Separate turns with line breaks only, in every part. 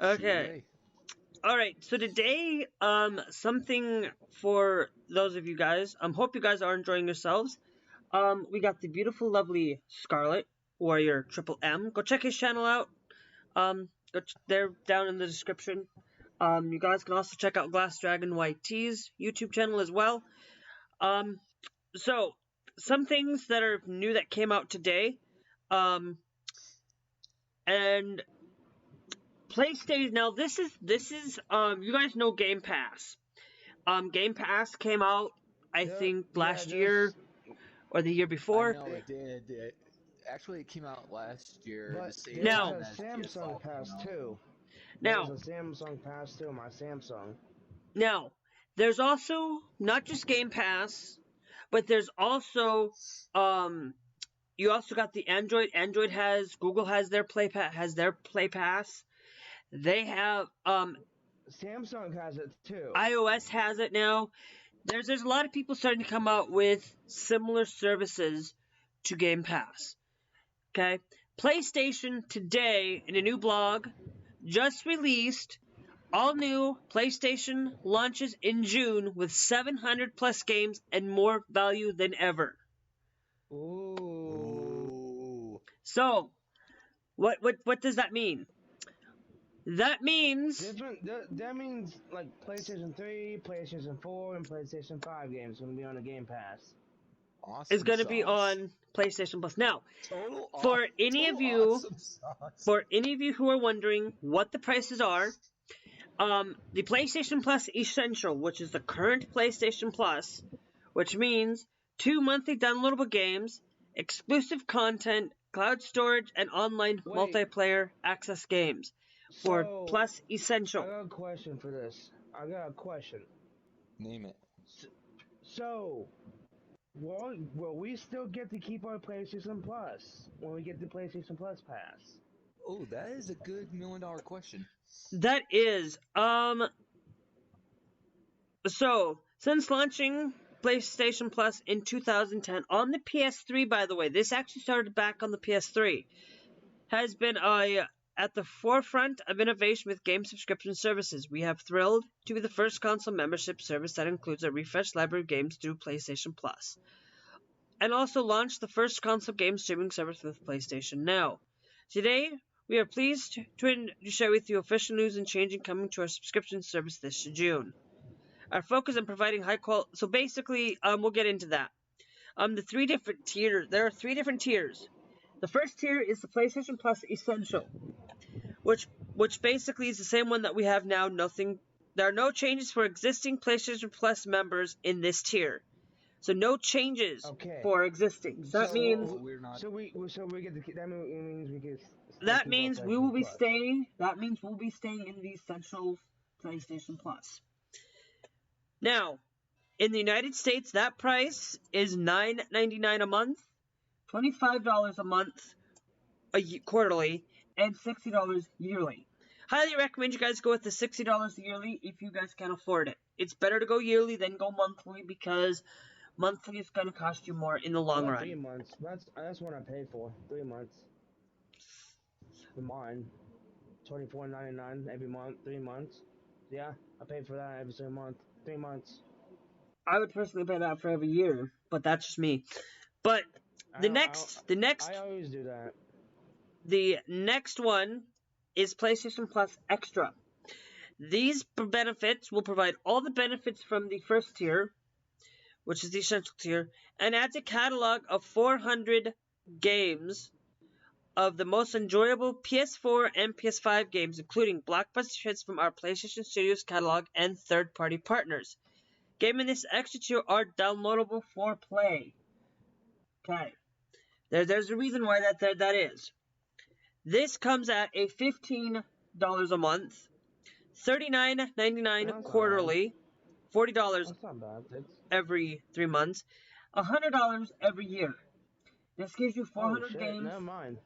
Okay. Alright, so today, something for those of you guys. Hope you guys are enjoying yourselves. We got the beautiful, lovely Scarlet Warrior Triple M. Go check his channel out. They're down in the description. You guys can also check out Glass Dragon YT's YouTube channel as well. So, some things that are new that came out today. And PlayStation, now this is, you guys know Game Pass. Game Pass came out, I think, last year or the year before.
I know it did. Actually, it came out last year.
But
the
there's
Now-
a Samsung Pass too.
Now,
There's a Samsung Pass too, my Samsung.
Now, there's also not just Game Pass, but there's also you also got the Android. Android has, Google has their Play Pass. They have
Samsung has it too.
iOS has it now. There's a lot of people starting to come out with similar services to Game Pass. Okay, PlayStation today in a new blog just released all new PlayStation launches in June with 700 plus games and more value than ever.
Ooh.
So, what does that mean? That means
That means like PlayStation 3, PlayStation 4, and PlayStation 5 games gonna be on the Game Pass.
Awesome
it's going to be on PlayStation Plus. Now, for any of you who are wondering what the prices are, the PlayStation Plus Essential, which is the current PlayStation Plus, which means 2 monthly downloadable games, exclusive content, cloud storage, and online multiplayer access games for Plus Essential.
I got a question for this. I got a question.
Name it.
So, will we still get to keep our PlayStation Plus when we get the PlayStation Plus Pass?
Oh, that is a good $1 million question.
That is, so, since launching PlayStation Plus in 2010, on the PS3, by the way, this actually started back on the PS3, has been at the forefront of innovation with game subscription services. We have thrilled to be the first console membership service that includes a refreshed library of games through PlayStation Plus, and also launched the first console game streaming service with PlayStation Now. Today, we are pleased to share with you official news and changing coming to our subscription service this June. Our focus on providing high quality. So basically, we'll get into that. The 3 different tiers. There are 3 different tiers. The first tier is the PlayStation Plus Essential, which basically is the same one that we have now. There are no changes for existing PlayStation Plus members in this tier. So no changes for existing. So that means
we're not.
So we get the. That means we get.
That means we will be staying. That means we'll be staying in the Essential PlayStation Plus. Now, in the United States, that price is $9.99 a month, $25 a month, quarterly, and $60 yearly. Highly recommend you guys go with the $60 yearly if you guys can afford it. It's better to go yearly than go monthly because monthly is going to cost you more in the long run.
3 months. That's what I pay for. 3 months. For mine, $24.99 every month. 3 months. Yeah, I pay for that every single month. 3 months.
I would personally pay that for every year, but that's just me. But
I always do that.
The next one is PlayStation Plus Extra. These benefits will provide all the benefits from the first tier, which is the Essential tier, and adds a catalog of 400 games of the most enjoyable PS4 and PS5 games, including blockbuster hits from our PlayStation Studios catalog and third-party partners. Games in this extra tier are downloadable for play. Okay. There's a reason why that is. This comes at a $15 a month, $39.99 quarterly, $40 every 3 months, $100 every year. This gives you 400 games.
Never mind.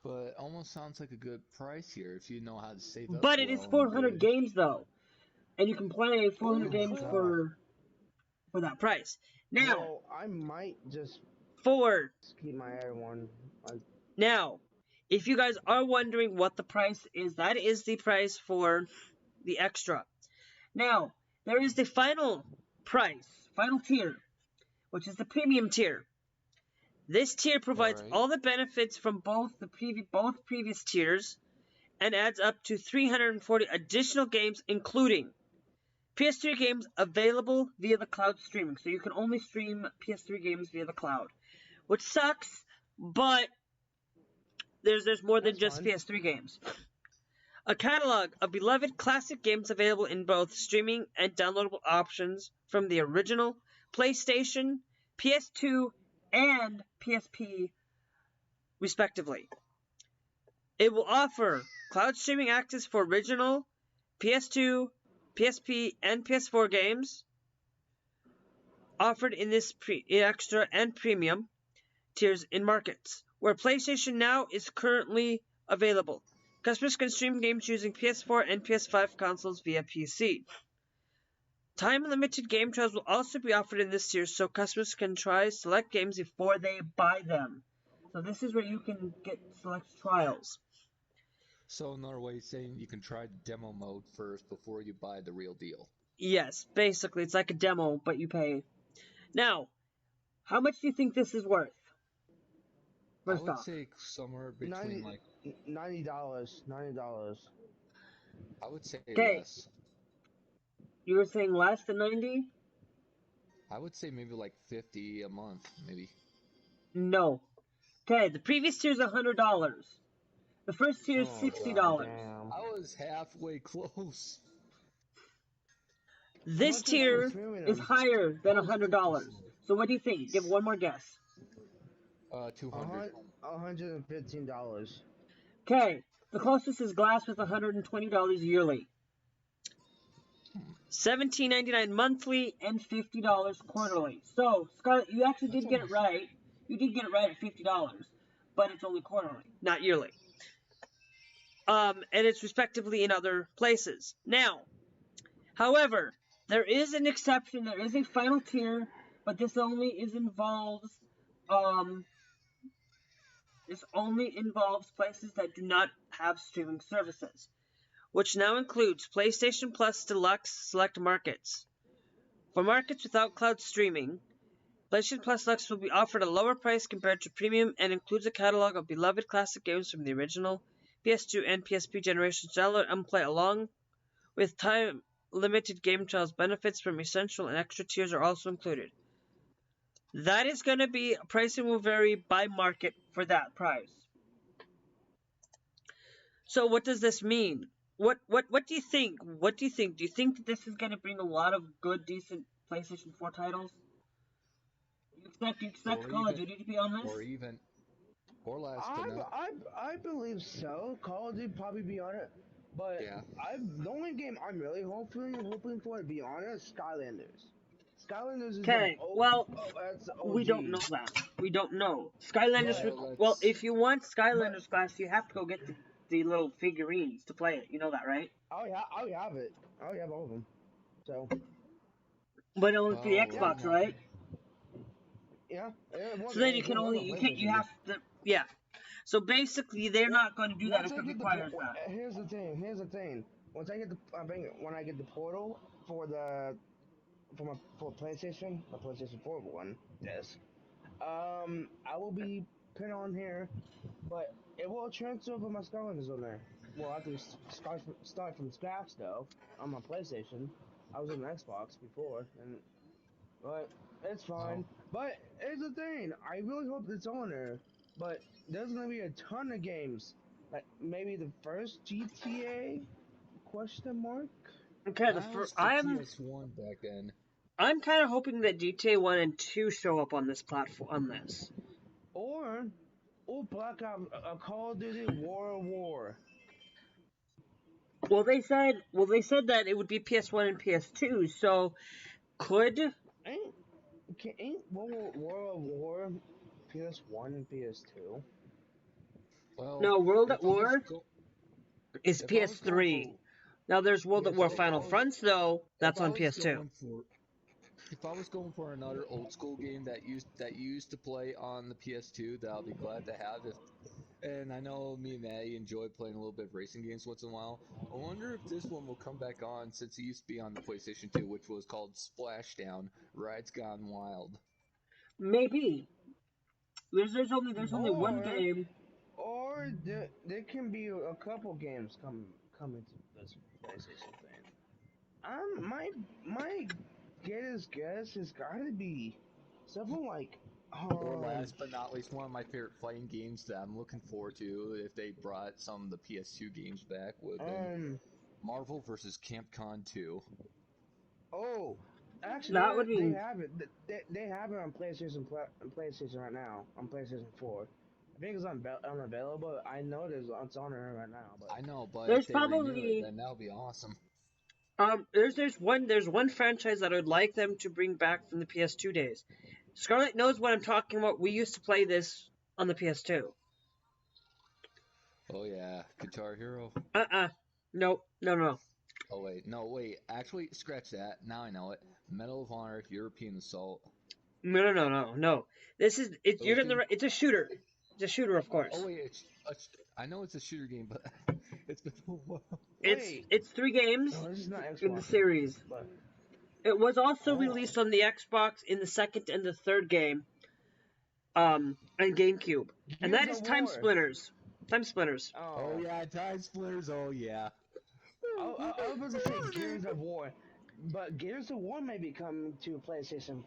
But almost sounds like a good price here if you know how to save up.
But it is 400 games though, and you can play 400 games for that price. Now,
I might just
keep
my air one.
Now, if you guys are wondering what the price is, that is the price for the extra. Now, there is the final price, final tier, which is the premium tier. This tier provides all the benefits from both previous tiers and adds up to 340 additional games, including PS3 games available via the cloud streaming. So you can only stream PS3 games via the cloud, which sucks, but there's more than just PS3 games. A catalog of beloved classic games available in both streaming and downloadable options from the original PlayStation, PS2, and PSP, respectively. It will offer cloud streaming access for original PS2, PSP, and PS4 games offered in this extra and premium tiers in markets where PlayStation Now is currently available. Customers can stream games using PS4 and PS5 consoles via PC. Time-limited game trials will also be offered in this tier, so customers can try select games before they buy them. So this is where you can get select trials.
So another way of saying you can try the demo mode first before you buy the real deal.
Yes, basically, it's like a demo, but you pay. Now, how much do you think this is worth?
First I would say somewhere between
$90. $90.
I would say less.
You were saying less than 90?
I would say maybe like 50 a month, maybe.
No. Okay, the previous tier is $100. The first tier is $60.
I was halfway close.
This tier is higher than $100. So what do you think? Give one more guess.
$200.
$115.
Okay, the closest is Glass with $120 yearly. $17.99 monthly and $50 quarterly. So, Scarlett, you actually did get it right. You did get it right at $50, but it's only quarterly, not yearly. And it's respectively in other places. Now, however, there is an exception. There is a final tier, but this only involves places that do not have streaming services, which now includes PlayStation Plus Deluxe select markets. For markets without cloud streaming, PlayStation Plus Deluxe will be offered a lower price compared to Premium and includes a catalog of beloved classic games from the original PS2 and PSP generations to download and play, along with time-limited game trials. Benefits from essential and extra tiers are also included. That is going to be, pricing will vary by market for that price. So what does this mean? What do you think? What do you think? Do you think that this is going to bring a lot of good, decent PlayStation 4 titles? Do you expect Call of Duty to be on this?
Or less,
I believe so. Call of Duty probably be on it. But
yeah.
The only game I'm really hoping for, to be honest, Skylanders. Skylanders is
okay. Well, we don't know that. We don't know. Skylanders. Well, if you want Skylanders Glass, you have to go get the little figurines to play it. You know that, right?
I have it. I have all of them. So.
But only for the Xbox, right?
Yeah.
So then you have to. Yeah. So basically, they're not going to do that if it requires that.
Here's the thing. When I get the portal for PlayStation, my PlayStation 4 one disc, I will be put on here, but it will transfer over my Skylanders on there. Well, I have to start from scratch though on my PlayStation. I was on the Xbox before, but it's fine. But here's the thing, I really hope it's on there. But there's gonna be a ton of games, like maybe the first GTA? Question mark.
Okay, the first.
PS1 back then.
I'm kind of hoping that GTA 1 and 2 show up on this platform. On this.
Or Black Ops, Call of Duty War.
Well, they said that it would be PS1 and PS2. So, could
ain't World of War PS1 and PS2?
Well,
no, World at War is PS3. Now there's World at War Final Fronts though. That's on PS2.
If I was going for another old school game that used to play on the PS2, that I'll be glad to have. And I know me and Maddie enjoy playing a little bit of racing games once in a while. I wonder if this one will come back on since it used to be on the PlayStation 2, which was called Splashdown: Rides Gone Wild.
Maybe. There's only one
Or
game.
there can be a couple games coming to this PlayStation thing. My guess has got to be something like
Or last but not least, one of my favorite fighting games that I'm looking forward to if they brought some of the PS2 games back would have been Marvel vs. Capcom 2.
Oh, actually,
That would
they
be.
have it. They have it on PlayStation right now on PlayStation 4. I think it's unavailable. I know it's on there right now. But
I know, but
There's
if they renew it,
probably
then that would be awesome.
there's one franchise that I would like them to bring back from the PS2 days. Scarlett knows what I'm talking about. We used to play this on the PS2.
Oh yeah, Guitar Hero.
Nope. No.
Oh wait, no wait. Actually, scratch that. Now I know it. Medal of Honor, European Assault.
No. This is it's you're gonna. It's a shooter. It's a shooter, of course.
Oh wait, I know it's a shooter game, but it's been a while.
It's 3 games
no, this is not Xbox
in the series.
But
It was also released on the Xbox in the second and the third game, and GameCube, and that is Time Splitters. Time Splitters.
Oh yeah, Time Splitters. Oh yeah.
I was about to say Gears of War, but Gears of War may be coming to PlayStation.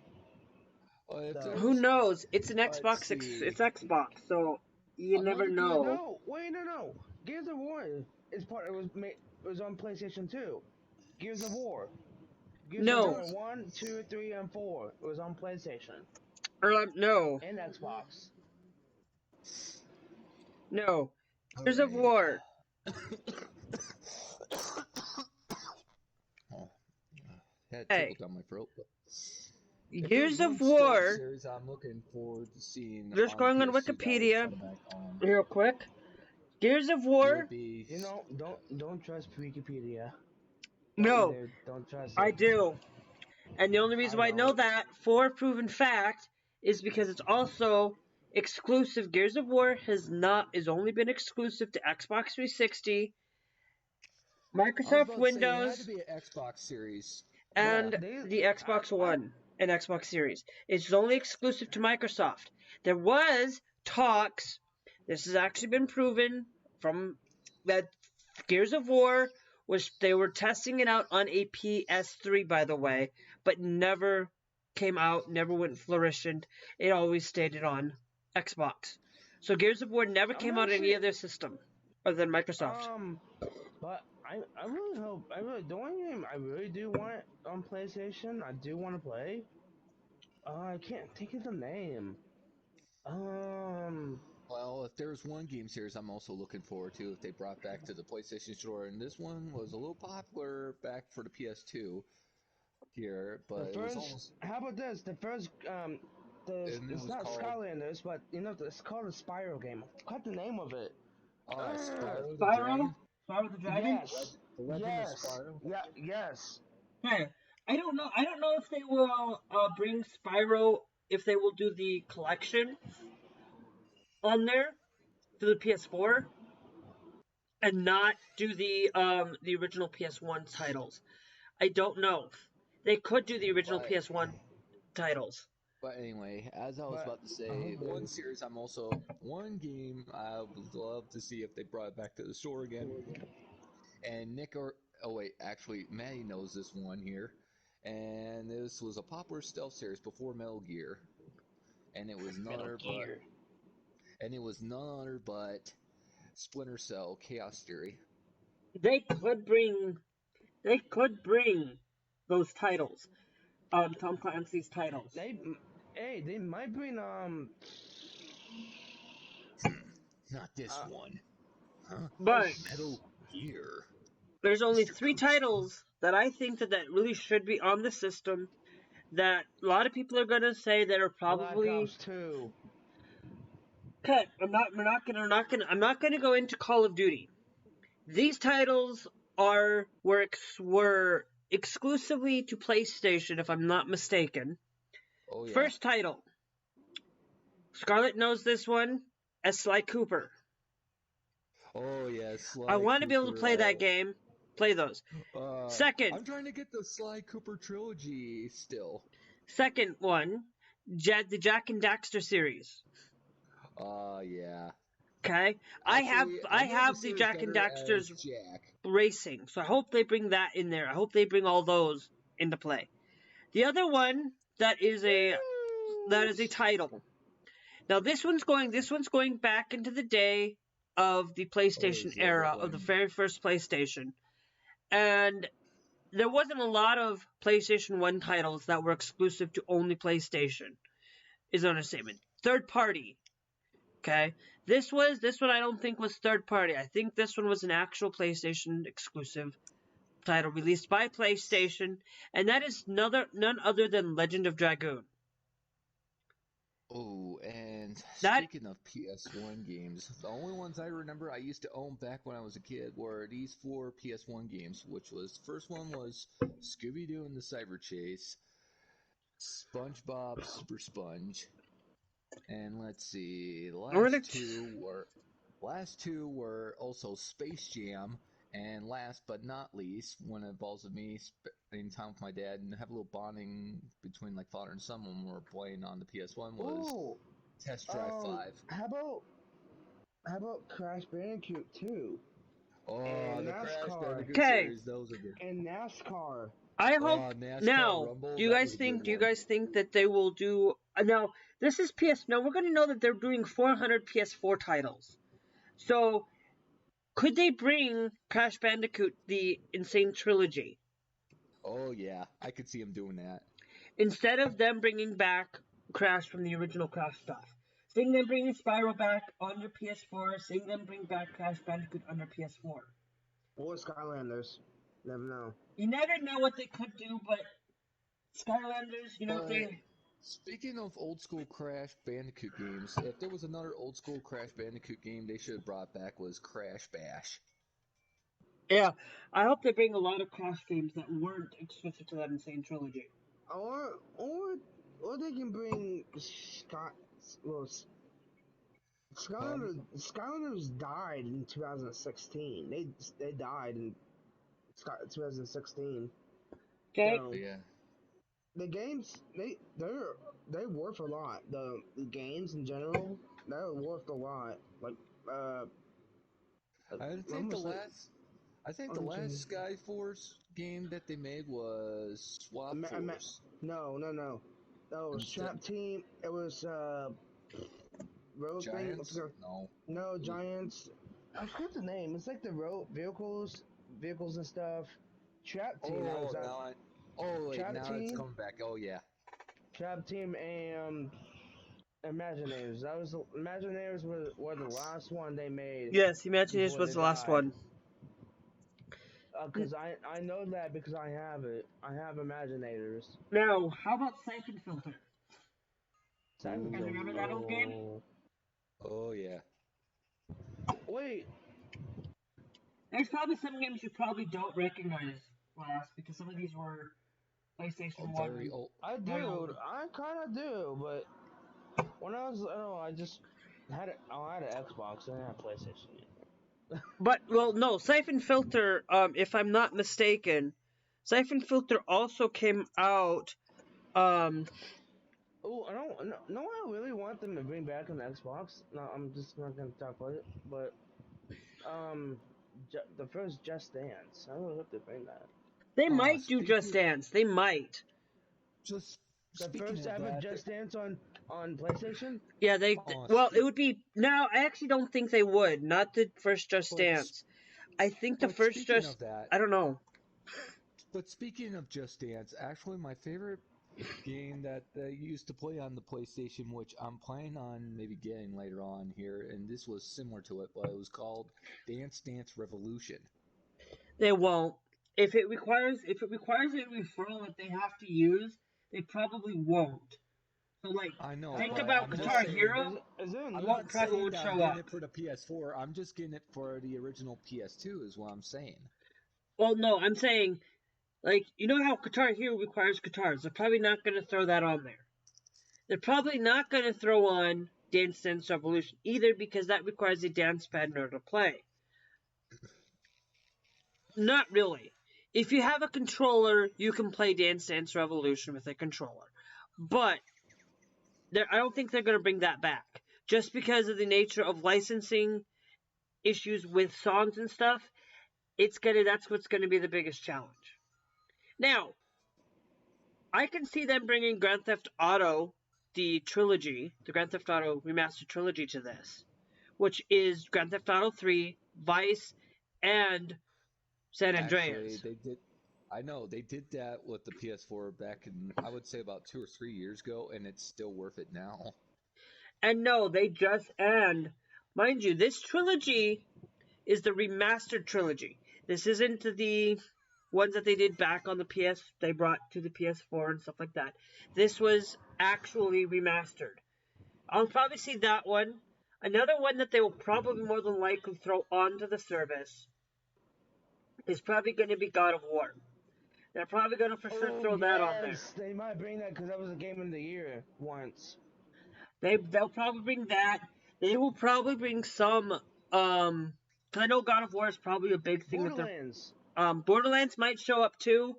Who knows? It's an
Let's
Xbox.
see.
It's Xbox, so you never know.
No, wait, no. Gears of War is part. It was on PlayStation 2. Gears of War. Gears
No.
of War 1, 2, 3, and 4. It was on PlayStation
No.
and Xbox.
No. Gears of War.
Had
Hey.
tickle down my throat. But
Gears of War.
Series I'm looking forward to seeing.
Just going on
PS2 that
Wikipedia
will come back on.
real quick. Gears of War.
Would be-
You know, don't trust Wikipedia.
No,
Don't trust it.
I do. And the only reason why I know
don't.
that for proven fact is because it's also exclusive. Gears of War has only been exclusive to Xbox 360,
I was
Microsoft
about to say, it had
Windows,
to be an Xbox series.
and
Yeah,
the Xbox One and Xbox Series. It's only exclusive to Microsoft. There was talks. This has actually been proven from that Gears of War they were testing it out on a PS3, by the way, but never came out, never went flourishing. It always stayed on Xbox. So Gears of War never came out on any other system other than Microsoft.
But I really hope the one game I really do want on PlayStation, I do want to play. I can't think of the name.
Well, if there's one game series I'm also looking forward to if they brought back to the PlayStation Store, and this one was a little popular back for the PS2 here, but it was almost...
How about this? The first, it's not Skylanders, but it's called a Spyro game. I forgot the name of it.
Spyro the
Spyro?
Dragon?
Spyro the Dragon?
Yes.
The Legend of Spyro?
Yeah. Yes.
Hey, I don't know if they will bring Spyro, if they will do the collection on there for the PS4 and not do the original PS1 titles. I don't know. They could do the original PS1 titles.
But anyway, as I was about to say, one game I would love to see if they brought it back to the store again. And Maddie knows this one here. And this was a popular stealth series before Metal Gear. And it was none other but Splinter Cell Chaos Theory.
They could bring those titles. Tom Clancy's titles.
They might bring
Not this one. Huh?
But
Metal Gear.
There's only 3 titles that I think that really should be on the system that a lot of people are gonna say that are probably
Black Ops 2.
Okay, I'm not gonna go into Call of Duty. These titles were exclusively to PlayStation, if I'm not mistaken.
Oh, yeah.
First title. Scarlett knows this one as Sly Cooper.
Oh yeah, Sly
I want to be able to play that game. Play those. Second.
I'm trying to get the Sly Cooper trilogy still.
Second one, the Jak and Daxter series.
Yeah.
Okay,
Actually,
I have
the
the Jak and Daxter's
Jack.
Racing, so I hope they bring that in there. I hope they bring all those into play. The other one that is a title. Now this one's going back into the day of the PlayStation era, of the very first PlayStation, and there wasn't a lot of PlayStation 1 titles that were exclusive to only PlayStation. Is an understatement. Third party. Okay. This one I don't think was third party. I think this one was an actual PlayStation exclusive title released by PlayStation, and that is none other than Legend of Dragoon.
Oh, and speaking of PS1 games, the only ones I remember I used to own back when I was a kid were these 4 PS1 games, which was, first one was Scooby-Doo and the Cyber Chase, SpongeBob Super Sponge, and let's see, the last two were also Space Jam, and last but not least, one that involves me spending time with my dad and have a little bonding between like father and son when we were playing on the PS1 was Test Drive 5.
How about Crash Bandicoot 2?
Oh,
and
the
NASCAR.
Crash Bandicoot series, those are good.
And NASCAR.
I hope now.
Rumble,
do you guys think that they will do now? This is PS. Now we're going to know that they're doing 400 PS4 titles. So could they bring Crash Bandicoot the Insane Trilogy?
Oh yeah, I could see them doing that.
Instead of them bringing back Crash from the original Crash stuff. Seeing them bring Spyro back on your PS4, seeing them bring back Crash Bandicoot on their PS4.
Or Skylanders. Never know.
You never know what they could do, but Skylanders, they...
Speaking of old school Crash Bandicoot games, if there was another old school Crash Bandicoot game they should have brought back was Crash Bash.
Yeah, I hope they bring a lot of Crash games that weren't exclusive to that Insane Trilogy.
Or they can bring Skylanders died in 2016. They died in 2016.
Okay.
So,
yeah.
The games they're worth a lot. The games in general, they're worth a lot. Like
I think the last Skyforce game that they made was Swap Force.
No. That was Trap Team. It was road
Giants?
thing. No, Giants. I forgot the name. It's like the road vehicles and stuff. Trap Team.
It's coming back. Oh yeah.
Trap Team and Imagineers. Imagineers were the last one they made.
Yes, Imagineers was the last one.
Because I know that because I have it. I have Imaginators.
Now, how about Siphon Filter? You remember that old game?
Oh yeah.
Wait.
There's probably some games you probably don't recognize, Last, because some of these were PlayStation 1.
Very old.
I do. I kind of do, but when I was little, I just had it. I had an Xbox. I didn't have a PlayStation yet.
But no, Siphon Filter. If I'm not mistaken, Siphon Filter also came out.
Oh, I don't. No, I really want them to bring back an Xbox. No, I'm just not gonna talk about it. But the first Just Dance. I really hope they bring that.
They might do Just Dance. They might.
Just
the first ever Just Dance on PlayStation.
Yeah, it would be. Now, I actually don't think they would. Not the first Just Dance. I think the first Just. I don't know.
But speaking of Just Dance, actually, my favorite game that I used to play on the PlayStation, which I'm planning on maybe getting later on here, and this was similar to it, but it was called Dance Dance Revolution.
They won't. If it requires a referral that they have to use, they probably won't. So
I know.
Think about Guitar Hero.
I'm not saying that I'm getting it for the PS4. I'm just getting it for the original PS2 is what I'm saying.
Well, no, I'm saying, you know how Guitar Hero requires guitars? They're probably not going to throw that on there. They're probably not going to throw on Dance Dance Revolution either because that requires a dance pad in order to play. Not really. If you have a controller, you can play Dance Dance Revolution with a controller. But I don't think they're going to bring that back. Just because of the nature of licensing issues with songs and stuff, that's what's going to be the biggest challenge. Now, I can see them bringing Grand Theft Auto, the Grand Theft Auto Remastered Trilogy to this, which is Grand Theft Auto 3, Vice, and San Andreas.
Actually, they did. I know they did that with the PS4 back in, I would say, about 2 or 3 years ago, and it's still worth it now.
And no, mind you, this trilogy is the remastered trilogy. This isn't the ones that they did back on the they brought to the PS4 and stuff like that. This was actually remastered. I'll probably see that one. Another one that they will probably more than likely throw onto the service is probably going to be God of War. They're probably going to for sure throw that on there.
They might bring that because that was a game of the year once.
They'll probably bring that. They will probably bring some. Cause I know God of War is probably a big thing.
Borderlands.
Borderlands might show up too.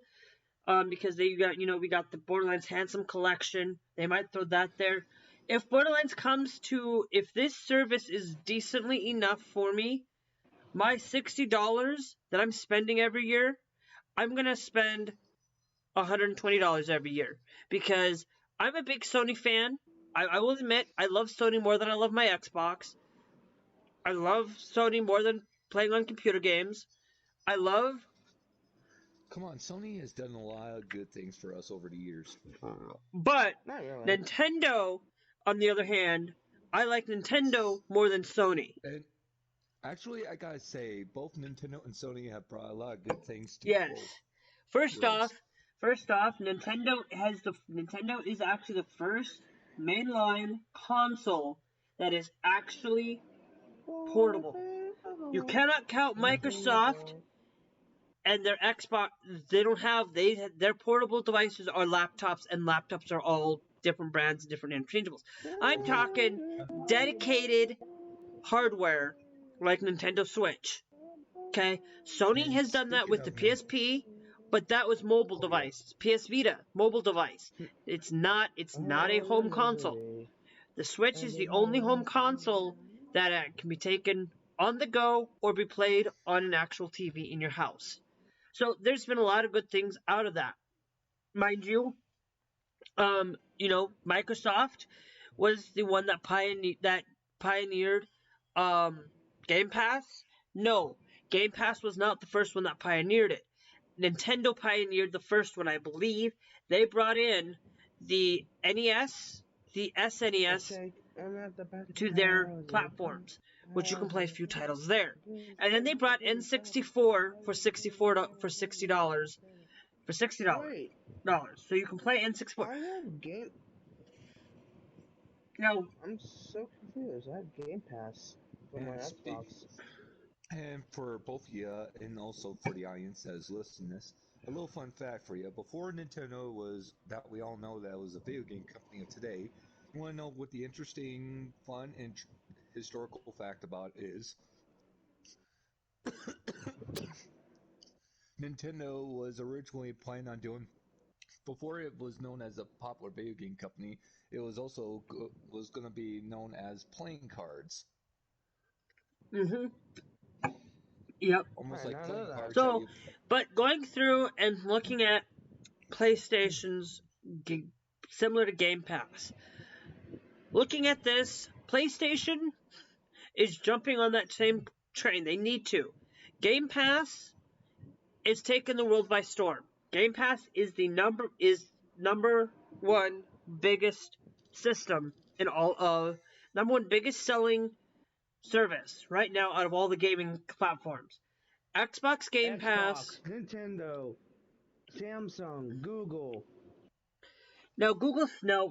Because we got the Borderlands Handsome Collection. They might throw that there. If this service is decently enough for me, my $60 that I'm spending every year, I'm gonna spend $120 every year because I'm a big Sony fan. I will admit I love Sony more than I love my Xbox. I love Sony more than playing on computer games.
Come on, Sony has done a lot of good things for us over the years.
But
Not really.
Nintendo, on the other hand, I like Nintendo more than Sony.
And actually, I gotta say, both Nintendo and Sony have brought a lot of good things to
Yes.
both.
First off, Nintendo is actually the first mainline console that is actually portable. You cannot count Microsoft and their Xbox. Their portable devices are laptops, and laptops are all different brands and different interchangeables. I'm talking dedicated hardware like Nintendo Switch. Okay, Sony has done that with the PSP, but that was mobile device. PS Vita, mobile device. It's not a home console. The Switch is the only home console that can be taken on the go or be played on an actual TV in your house. So there's been a lot of good things out of that. Mind you, Microsoft was the one that pioneered Game Pass. No, Game Pass was not the first one that pioneered it. Nintendo pioneered the first one, I believe. They brought in the NES, the SNES to their platforms, which you can play a few titles there. And then they brought N64 for $60.
Wait,
So you can play N64.
I have Game.
No,
I'm so confused. I have Game Pass for my Xbox.
And for both of you, and also for the audience that is listening to this, a little fun fact for you. Before Nintendo we all know that it was a video game company of today, you want to know what the interesting, fun, and historical fact about it is? Nintendo was originally planning on doing, before it was known as a popular video game company, it was also was going to be known as playing cards.
Mm-hmm. Yep.
Almost like playing cards.
So, but going through and looking at PlayStation's similar to Game Pass, looking at this, PlayStation is jumping on that same train. They need to. Game Pass is taking the world by storm. Game Pass is the number one biggest system in all of number one biggest selling service right now out of all the gaming platforms. Xbox Game Pass,
Nintendo, Samsung, Google.
Now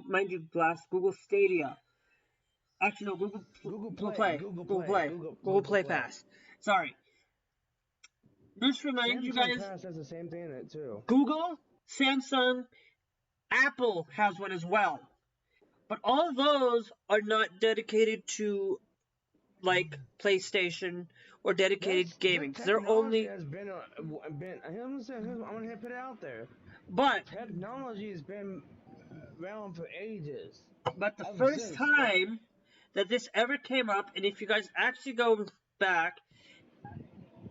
mind you, Google Stadia. Actually, no, Google Play Pass. Sorry. Just remind you guys.
Pass has the same thing in it too.
Google, Samsung, Apple has one as well. But all of those are not dedicated to like PlayStation or dedicated gaming.
The
They're
technology
only.
has been. I'm gonna put it out there.
But
Technology has been around for ages.
the
Ever
first
since.
time that this ever came up, and if you guys actually go back,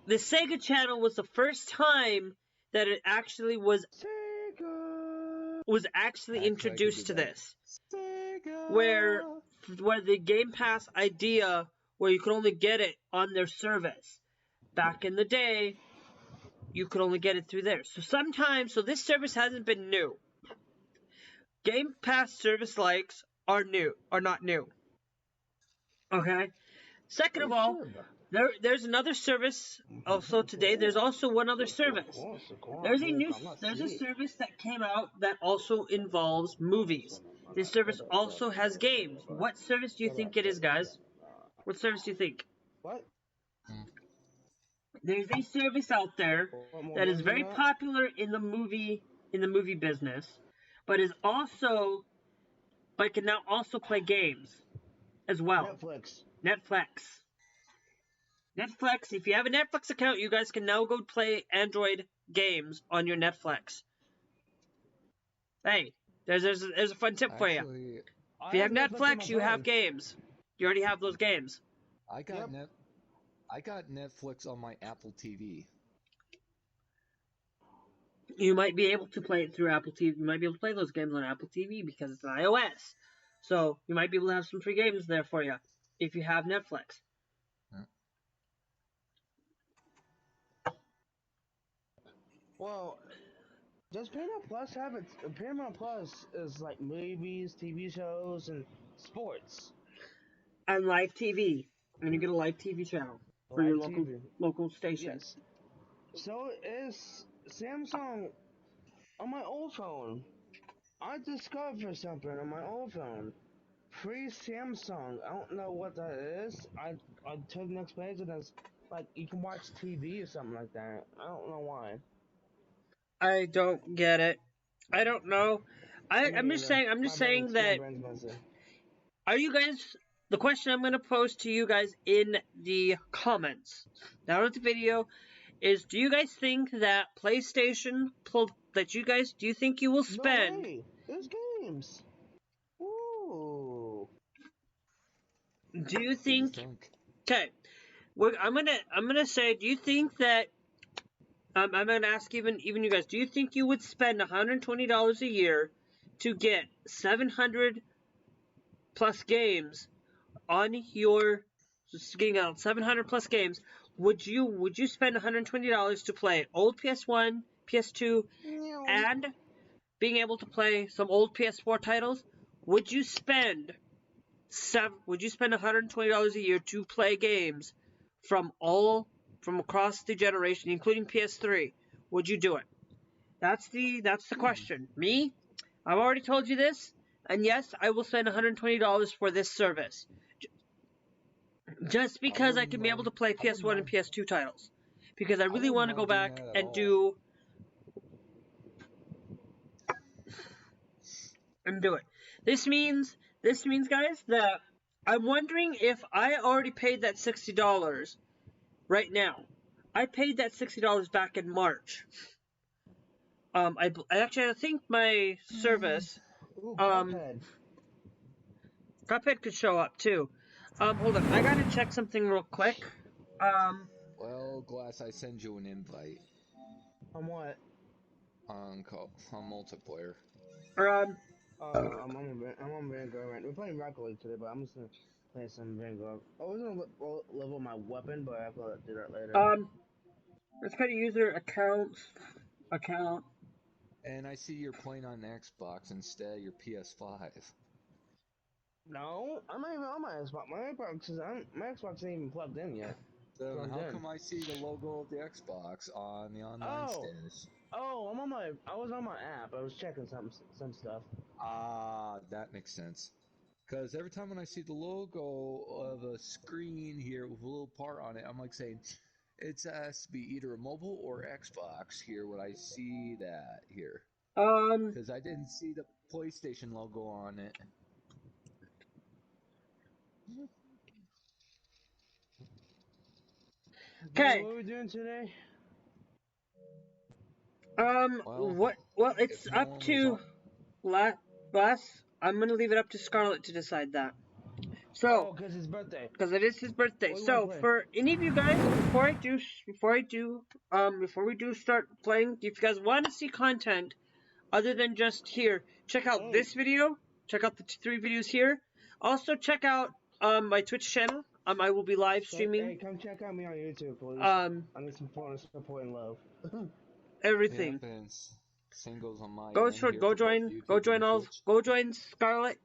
the Sega Channel was the first time that it actually was
Sega.
actually introduced to this,
Sega.
where the Game Pass idea, where you could only get it on their service. Back in the day, you could only get it through there. So this service hasn't been new. Game Pass service likes are not new. Okay. Second of all, there's another service also today. There's also one other service. There's a service that came out that also involves movies. This service also has games. What service do you think it is, guys? What service do you think?
What?
There's a service out there that is very popular in the movie business, but can now also play games as well. Netflix. If you have a Netflix account, you guys can now go play Android games on your Netflix. Hey, there's a fun tip for you. If you have Netflix, you have games. You already have those games.
I got Netflix on my Apple TV.
You might be able to play it through Apple TV. You might be able to play those games on Apple TV because it's an iOS. So you might be able to have some free games there for you if you have Netflix.
Well, does Paramount Plus have it? Paramount Plus is like movies, TV shows, and sports.
And live TV. And you get a live TV channel for your local station.
Yes. So is Samsung on my old phone. I discovered something on my old phone. Free Samsung. I don't know what that is. I took the next page and it's like you can watch TV or something like that. I don't know why.
I don't get it. I don't know. I'm just saying that. Are you guys? The question I'm going to pose to you guys in the comments down at the video is: do you guys think that PlayStation do you think you will spend?
No way. There's games. Ooh.
Do you think? Okay, I'm gonna say: do you think that? I'm gonna ask even you guys. Do you think you would spend $120 a year to get 700 plus games on your? Just getting out 700 plus games. Would you spend $120 to play old PS1, PS2, and being able to play some old PS4 titles? Would you spend $120 a year to play games from across the generation, including PS3? Would you do it? That's the question. Me, I've already told you this, and yes, I will spend $120 for this service. Just because I can be able to play PS1 and PS2 titles. Because I really want to go back and do it. This means, guys, that I'm wondering if I already paid that $60 right now. I paid that $60 back in March. I think my service, Cuphead could show up too. Hold on, I gotta check something real quick.
Well, Glass, I send you an invite.
On what?
On multiplayer.
I'm on Vanguard right now. We're playing Rocket League today, but I'm just gonna play some Vanguard. I was gonna level my weapon, but I'll do that later.
Let's go to user account.
And I see you're playing on Xbox instead of your PS5.
No, I'm not even on my Xbox. My Xbox ain't even plugged in yet.
So how come I see the logo of the Xbox on the online status?
Oh, I was on my app. I was checking some stuff.
Ah, that makes sense. Because every time when I see the logo of a screen here with a little part on it, I'm like saying, it has to be either a mobile or Xbox here when I see that here. Because I didn't see the PlayStation logo on it.
Okay.
What are we doing today?
Well,
Well, it's
if no
up
one was
to Bus. I'm gonna leave it up to Scarlett to decide that. So,
Oh, because his birthday.
because it is his birthday.
What do you want
So,
to play?
for any of you guys, before we do start playing, if you guys want to see content other than just here, check out this video. Check out the 3 videos here. Also, check out my Twitch channel. I will be live streaming.
Hey, come check out me on YouTube, please. I need some support and love.
Everything.
yeah, same goes on my
Go
end
short.
here
Go
for both
join.
YouTube
Go join
and
all.
Twitch.
Go join Scarlett.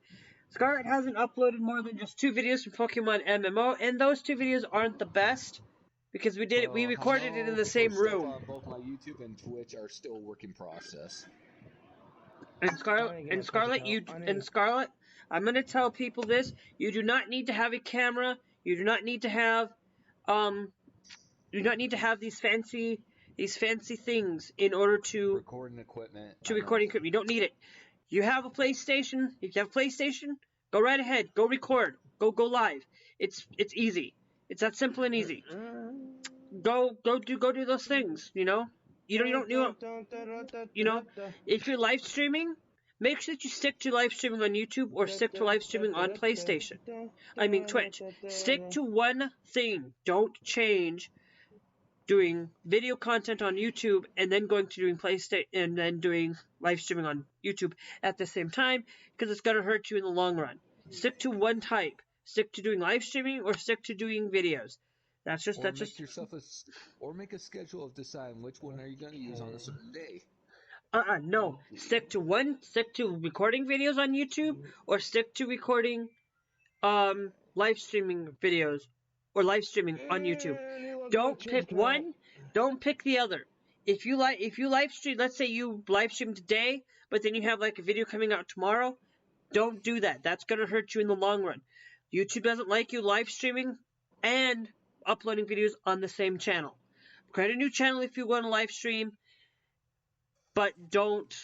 Scarlett hasn't uploaded more than just 2 videos from Pokemon MMO, and those 2 videos aren't the best because we recorded it in the same room.
Stuff on both my YouTube and Twitch are still a work in process.
And Scarlett, I'm gonna tell people this: you do not need to have a camera. You do not need to have these fancy things in order to
recording equipment.
You don't need it. You have a PlayStation. If you have a PlayStation, go right ahead. Go record. Go live. It's easy. It's that simple and easy. Go do those things. You know. You know. If you're live streaming, make sure that you stick to live streaming on YouTube or stick to live streaming on PlayStation. I mean Twitch. Stick to one thing. Don't change doing video content on YouTube and then going to doing PlayStation and then doing live streaming on YouTube at the same time, because it's gonna hurt you in the long run. Stick to one type. Stick to doing live streaming or stick to doing videos.
Or make a schedule of deciding which one are you going to use on a certain day.
No. Stick to recording videos on YouTube or stick to recording live streaming videos or live streaming on YouTube. Don't pick one, don't pick the other. If you live stream, let's say you live stream today, but then you have like a video coming out tomorrow, don't do that. That's going to hurt you in the long run. YouTube doesn't like you live streaming and uploading videos on the same channel. Create a new channel if you want to live stream, but don't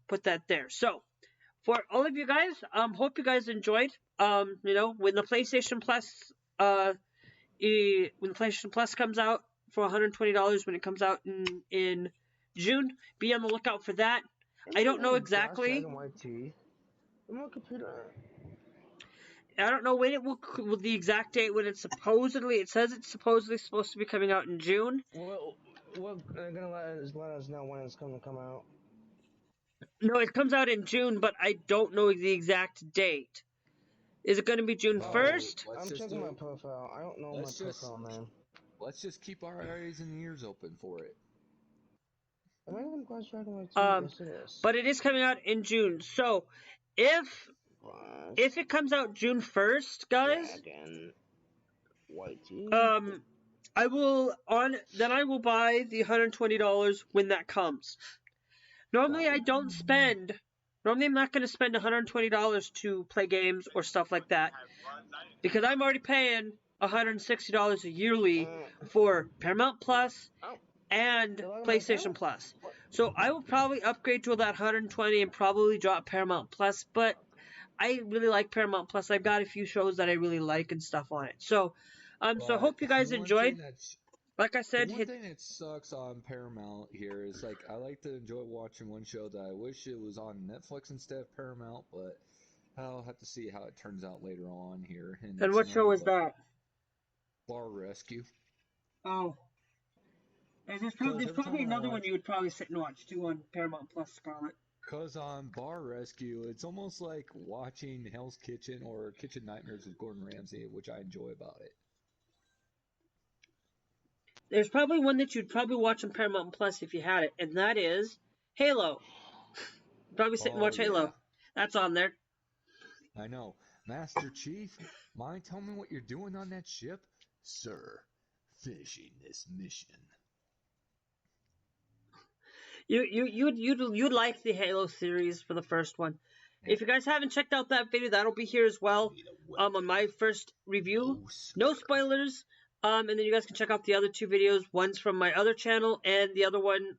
put that there. So, for all of you guys, hope you guys enjoyed. When the PlayStation Plus comes out for $120 when it comes out in June, be on the lookout for that. I don't know exactly. I don't know when it will, the exact date when it says it's supposedly supposed to be coming out in June.
Well, they're gonna let us know when it's gonna come out.
No, it comes out in June, but I don't know the exact date. Is it going to be June 1st?
I'm checking my profile. I don't know my profile, man.
Let's just keep our eyes and ears open for it.
But it is coming out in June. So, if it comes out June 1st, guys, I will buy the $120 when that comes. Normally I'm not going to spend $120 to play games or stuff like that, because I'm already paying $160 a yearly for Paramount Plus and PlayStation Plus. So I will probably upgrade to that $120 and probably drop Paramount Plus, but I really like Paramount Plus. I've got a few shows that I really like and stuff on it. So so hope you guys enjoyed. Like I said,
one thing that sucks on Paramount here is, like, I like to enjoy watching one show that I wish it was on Netflix instead of Paramount, but I'll have to see how it turns out later on here.
And what show is that?
Bar Rescue.
Oh. There's probably another one you would probably sit and watch too on Paramount Plus, Scarlett.
Because on Bar Rescue, it's almost like watching Hell's Kitchen or Kitchen Nightmares with Gordon Ramsay, which I enjoy about it.
There's probably one that you'd probably watch on Paramount Plus if you had it, and that is Halo. Probably sit and watch Halo. That's on there.
I know. Master Chief, mind telling me what you're doing on that ship? Sir, finishing this mission.
You'd like the Halo series for the first one. If you guys haven't checked out that video, that'll be here as well. On my first review. No spoilers. And then you guys can check out the other 2 videos. One's from my other channel, and the other one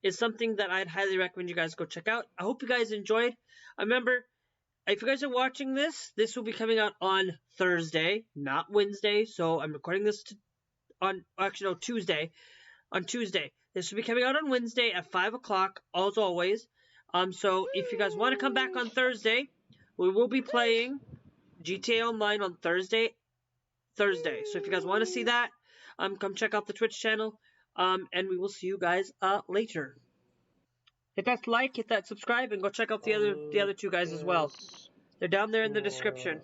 is something that I'd highly recommend you guys go check out. I hope you guys enjoyed. Remember, if you guys are watching this will be coming out on Thursday, not Wednesday. So I'm recording this on actually no Tuesday. On Tuesday. This will be coming out on Wednesday at 5 o'clock, as always. So if you guys want to come back on Thursday, we will be playing GTA Online on Thursday. So if you guys want to see that, come check out the Twitch channel. And we will see you guys later. Hit that like, hit that subscribe, and go check out the other two guys as well. They're down there in the description.